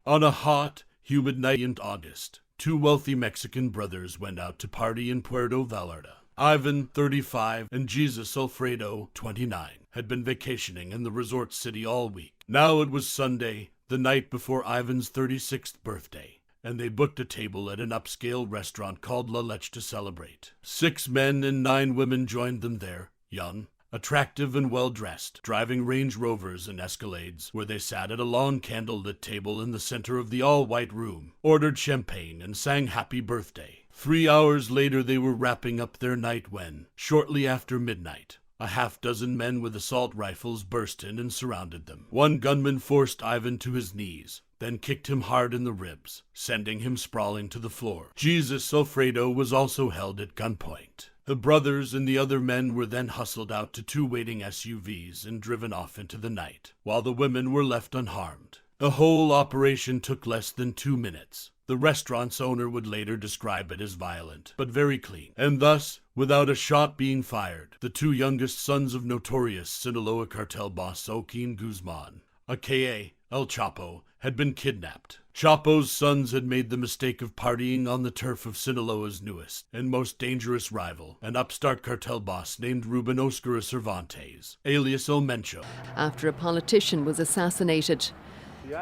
On a hot, humid night in August, two wealthy Mexican brothers went out to party in Puerto Vallarta. Ivan, 35, and Jesus Alfredo, 29, had been vacationing in the resort city all week. Now it was Sunday, the night before Ivan's 36th birthday, and they booked a table at an upscale restaurant called La Leche to celebrate. 6 men and 9 women joined them there, young, attractive and well-dressed, driving Range Rovers and Escalades, where they sat at a long candle-lit table in the center of the all-white room, ordered champagne, and sang Happy Birthday. 3 hours later they were wrapping up their night when, shortly after midnight, a half-dozen men with assault rifles burst in and surrounded them. One gunman forced Ivan to his knees, then kicked him hard in the ribs, sending him sprawling to the floor. Jesus Alfredo was also held at gunpoint. The brothers and the other men were then hustled out to 2 waiting SUVs and driven off into the night, while the women were left unharmed. The whole operation took less than 2 minutes. The restaurant's owner would later describe it as violent, but very clean. And thus, without a shot being fired, the 2 youngest sons of notorious Sinaloa cartel boss Joaquin Guzman, aka El Chapo, had been kidnapped. Chapo's sons had made the mistake of partying on the turf of Sinaloa's newest and most dangerous rival, an upstart cartel boss named Ruben Oseguera Cervantes, alias El Mencho. After a politician was assassinated,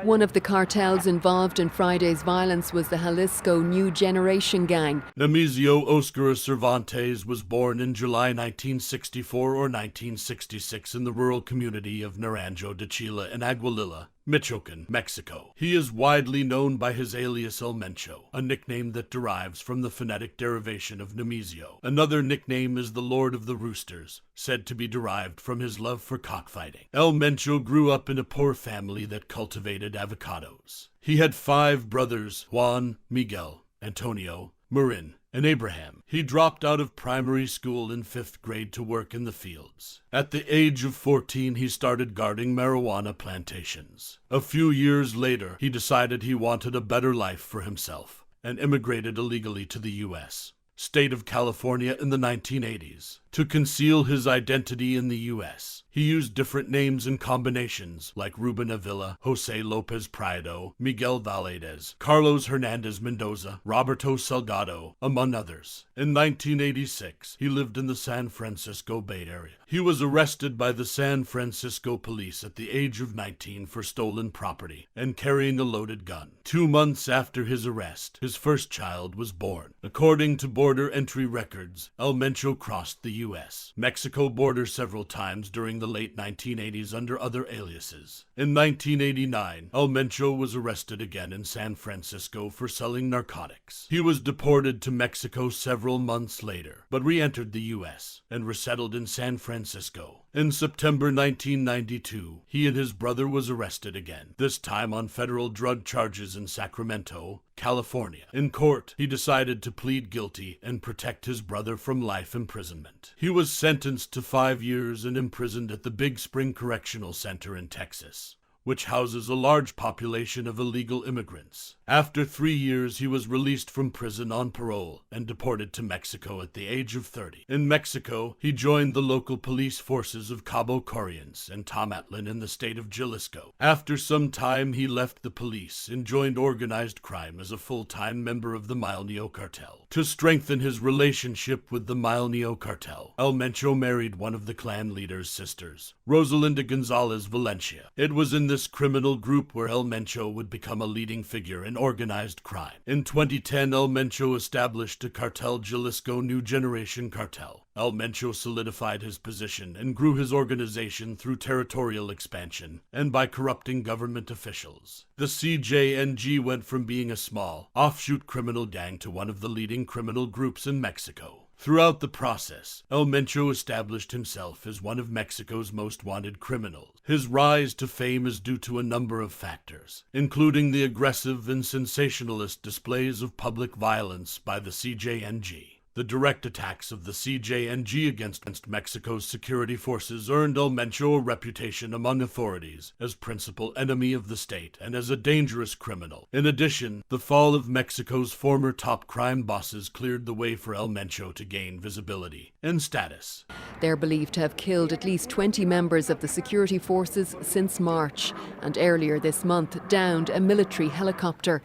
one of the cartels involved in Friday's violence was the Jalisco New Generation Gang. Nemesio Oseguera Cervantes was born in July 1964 or 1966 in the rural community of Naranjo de Chile in Aguililla, Michoacan, Mexico. He is widely known by his alias El Mencho, a nickname that derives from the phonetic derivation of Nemesio. Another nickname is the Lord of the Roosters, said to be derived from his love for cockfighting. El Mencho grew up in a poor family that cultivated avocados. He had 5 brothers, Juan, Miguel, Antonio, Marin, and Abraham. He dropped out of primary school in 5th grade to work in the fields. At the age of 14, he started guarding marijuana plantations. A few years later, he decided he wanted a better life for himself and immigrated illegally to the U.S. state of California in the 1980s. To conceal his identity in the U.S., he used different names and combinations like Ruben Avila, Jose Lopez Prado, Miguel Valadez, Carlos Hernandez Mendoza, Roberto Salgado, among others. In 1986, he lived in the San Francisco Bay Area. He was arrested by the San Francisco police at the age of 19 for stolen property and carrying a loaded gun. 2 months after his arrest, his first child was born. According to border entry records, El Mencho crossed the U.S. Mexico border several times during the late 1980s under other aliases. In 1989, El Mencho was arrested again in San Francisco for selling narcotics. He was deported to Mexico several months later, but re-entered the U.S. and resettled in San Francisco. In September 1992, he and his brother was arrested again, this time on federal drug charges in Sacramento, California. In court, he decided to plead guilty and protect his brother from life imprisonment. He was sentenced to 5 years and imprisoned at the Big Spring Correctional Center in Texas, which houses a large population of illegal immigrants. After 3 years, he was released from prison on parole and deported to Mexico at the age of 30. In Mexico, he joined the local police forces of Cabo Corrientes and Tomatlan in the state of Jalisco. After some time, he left the police and joined organized crime as a full-time member of the Mencho cartel. To strengthen his relationship with the Mencho cartel, El Mencho married one of the clan leader's sisters, Rosalinda González Valencia. It was in this criminal group where El Mencho would become a leading figure in organized crime. In 2010, El Mencho established a cartel, Jalisco New Generation Cartel. El Mencho solidified his position and grew his organization through territorial expansion and by corrupting government officials. The CJNG went from being a small, offshoot criminal gang to one of the leading criminal groups in Mexico. Throughout the process, El Mencho established himself as one of Mexico's most wanted criminals. His rise to fame is due to a number of factors, including the aggressive and sensationalist displays of public violence by the CJNG, The direct attacks of the CJNG against Mexico's security forces earned El Mencho a reputation among authorities as principal enemy of the state and as a dangerous criminal. In addition, the fall of Mexico's former top crime bosses cleared the way for El Mencho to gain visibility and status. They're believed to have killed at least 20 members of the security forces since March, and earlier this month downed a military helicopter.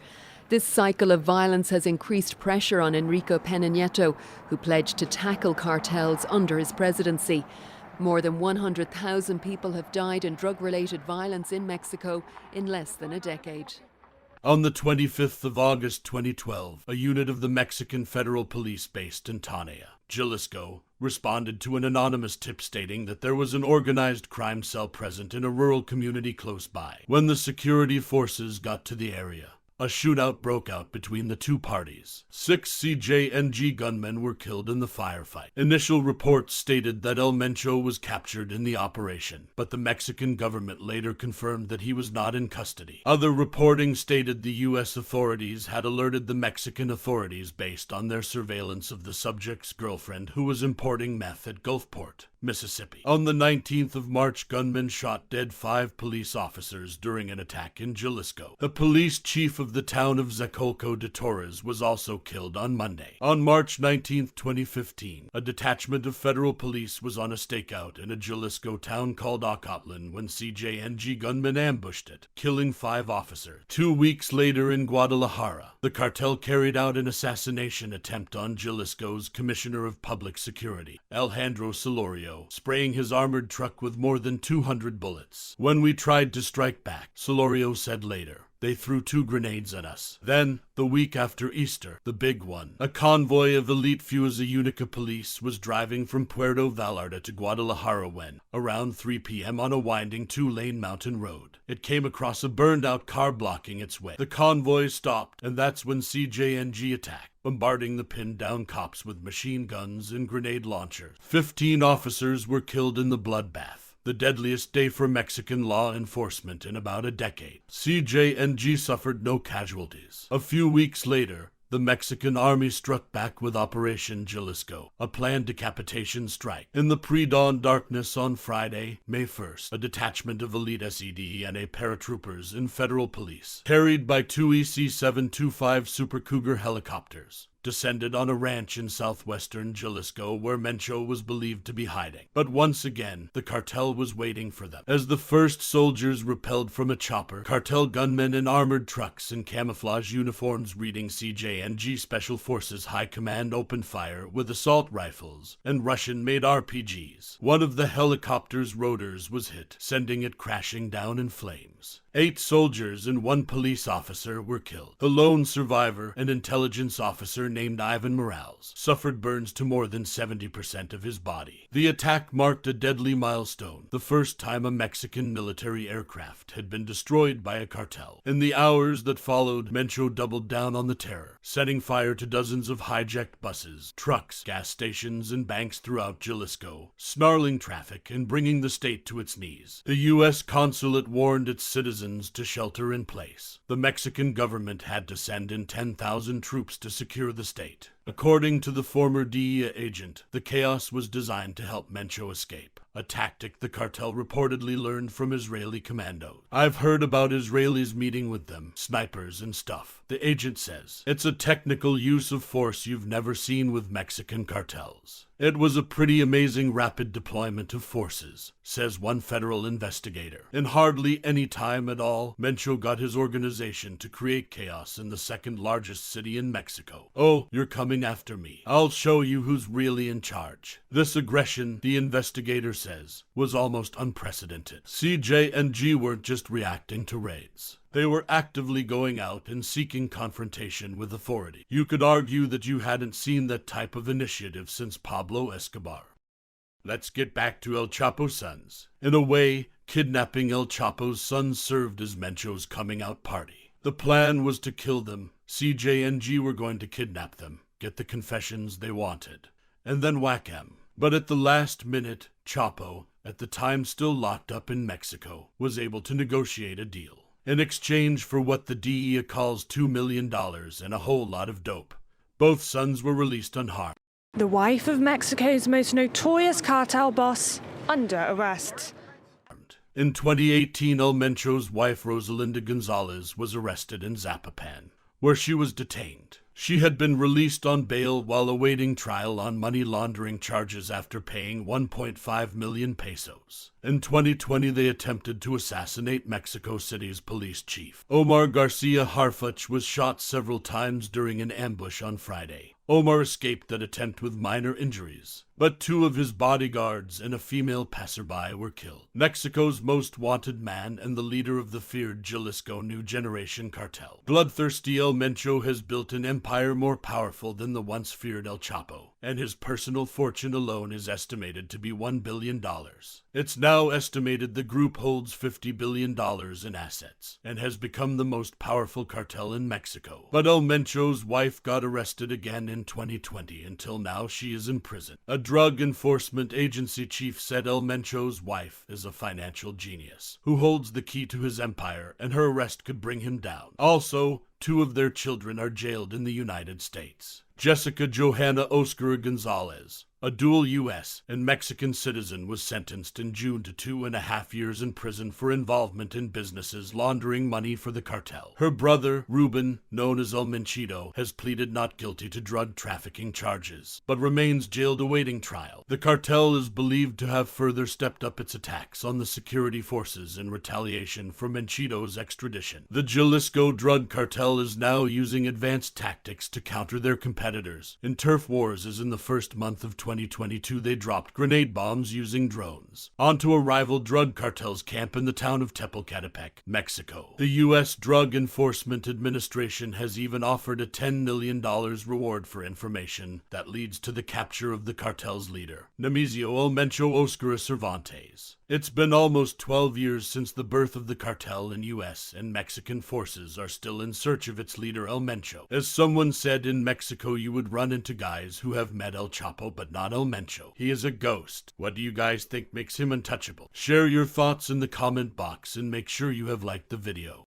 This cycle of violence has increased pressure on Enrique Peña Nieto, who pledged to tackle cartels under his presidency. More than 100,000 people have died in drug-related violence in Mexico in less than a decade. On the 25th of August 2012, a unit of the Mexican Federal Police based in Tanea, Jalisco, responded to an anonymous tip stating that there was an organized crime cell present in a rural community close by. When the security forces got to the area, a shootout broke out between the two parties. 6 CJNG gunmen were killed in the firefight. Initial reports stated that El Mencho was captured in the operation, but the Mexican government later confirmed that he was not in custody. Other reporting stated the U.S. authorities had alerted the Mexican authorities based on their surveillance of the subject's girlfriend, who was importing meth at Gulfport, Mississippi. On the 19th of March, gunmen shot dead 5 police officers during an attack in Jalisco. The police chief of the town of Zacolco de Torres was also killed on Monday. On March 19, 2015, a detachment of federal police was on a stakeout in a Jalisco town called Ocotlan when CJNG gunmen ambushed it, killing 5 officers. 2 weeks later in Guadalajara, the cartel carried out an assassination attempt on Jalisco's Commissioner of Public Security, Alejandro Solorio, spraying his armored truck with more than 200 bullets. When we tried to strike back, Solorio said later, "They threw 2 grenades at us." Then, the week after Easter, the big one, a convoy of elite Fuerza Unica police was driving from Puerto Vallarta to Guadalajara when, around 3 p.m. on a winding 2-lane mountain road, it came across a burned-out car blocking its way. The convoy stopped, and that's when CJNG attacked, bombarding the pinned-down cops with machine guns and grenade launchers. 15 officers were killed in the bloodbath, the deadliest day for Mexican law enforcement in about a decade. CJNG suffered no casualties. A few weeks later, the Mexican army struck back with Operation Jalisco, a planned decapitation strike. In the pre-dawn darkness on Friday, May 1st, a detachment of elite SED&A paratroopers in federal police, carried by 2 EC-725 Super Cougar helicopters, descended on a ranch in southwestern Jalisco where Mencho was believed to be hiding. But once again, the cartel was waiting for them. As the first soldiers rappelled from a chopper, cartel gunmen in armored trucks and camouflage uniforms reading CJNG Special Forces High Command opened fire with assault rifles and Russian-made RPGs. One of the helicopter's rotors was hit, sending it crashing down in flames. 8 soldiers and 1 police officer were killed. The lone survivor, an intelligence officer named Ivan Morales, suffered burns to more than 70% of his body. The attack marked a deadly milestone, the first time a Mexican military aircraft had been destroyed by a cartel. In the hours that followed, Mencho doubled down on the terror, setting fire to dozens of hijacked buses, trucks, gas stations, and banks throughout Jalisco, snarling traffic and bringing the state to its knees. The U.S. consulate warned its citizens to shelter in place. The Mexican government had to send in 10,000 troops to secure the state. According to the former DEA agent, the chaos was designed to help Mencho escape, a tactic the cartel reportedly learned from Israeli commandos. "I've heard about Israelis meeting with them, snipers and stuff," the agent says. "It's a technical use of force you've never seen with Mexican cartels. It was a pretty amazing rapid deployment of forces," says one federal investigator. In hardly any time at all, Mencho got his organization to create chaos in the second largest city in Mexico. "Oh, you're coming after me. I'll show you who's really in charge." This aggression, the investigator says, was almost unprecedented. CJNG weren't just reacting to raids. They were actively going out and seeking confrontation with authority. You could argue that you hadn't seen that type of initiative since Pablo Escobar. Let's get back to El Chapo's sons. In a way, kidnapping El Chapo's sons served as Mencho's coming-out party. The plan was to kill them. CJNG were going to kidnap them, get the confessions they wanted, and then whack them. But at the last minute, Chapo, at the time still locked up in Mexico, was able to negotiate a deal. In exchange for what the DEA calls $2 million and a whole lot of dope, both sons were released unharmed. The wife of Mexico's most notorious cartel boss under arrest. In 2018, El Mencho's wife Rosalinda González was arrested in Zapopan, where she was detained. She had been released on bail while awaiting trial on money laundering charges after paying 1.5 million pesos. In 2020, they attempted to assassinate Mexico City's police chief. Omar Garcia Harfuch was shot several times during an ambush on Friday. Omar escaped that attempt with minor injuries, but 2 of his bodyguards and a female passerby were killed. Mexico's most wanted man and the leader of the feared Jalisco New Generation Cartel. Bloodthirsty El Mencho has built an empire more powerful than the once feared El Chapo, and his personal fortune alone is estimated to be $1 billion. It's now estimated the group holds $50 billion in assets, and has become the most powerful cartel in Mexico. But El Mencho's wife got arrested again in 2020. Until now, she is in prison. A drug enforcement agency chief said El Mencho's wife is a financial genius, who holds the key to his empire, and her arrest could bring him down. Also, 2 of their children are jailed in the United States. Jessica Johanna Oseguera González, a dual U.S. and Mexican citizen, was sentenced in June to 2.5 years in prison for involvement in businesses laundering money for the cartel. Her brother, Ruben, known as El Menchito, has pleaded not guilty to drug trafficking charges, but remains jailed awaiting trial. The cartel is believed to have further stepped up its attacks on the security forces in retaliation for Menchito's extradition. The Jalisco drug cartel is now using advanced tactics to counter their competitors. In turf wars, as in the first month of 2022, they dropped grenade bombs using drones onto a rival drug cartel's camp in the town of Tepalcatepec, Mexico. The U.S. Drug Enforcement Administration has even offered a $10 million reward for information that leads to the capture of the cartel's leader, Nemesio Oseguera Cervantes. It's been almost 12 years since the birth of the cartel, and U.S. and Mexican forces are still in search of its leader El Mencho. As someone said, in Mexico you would run into guys who have met El Chapo but not El Mencho. He is a ghost. What do you guys think makes him untouchable? Share your thoughts in the comment box and make sure you have liked the video.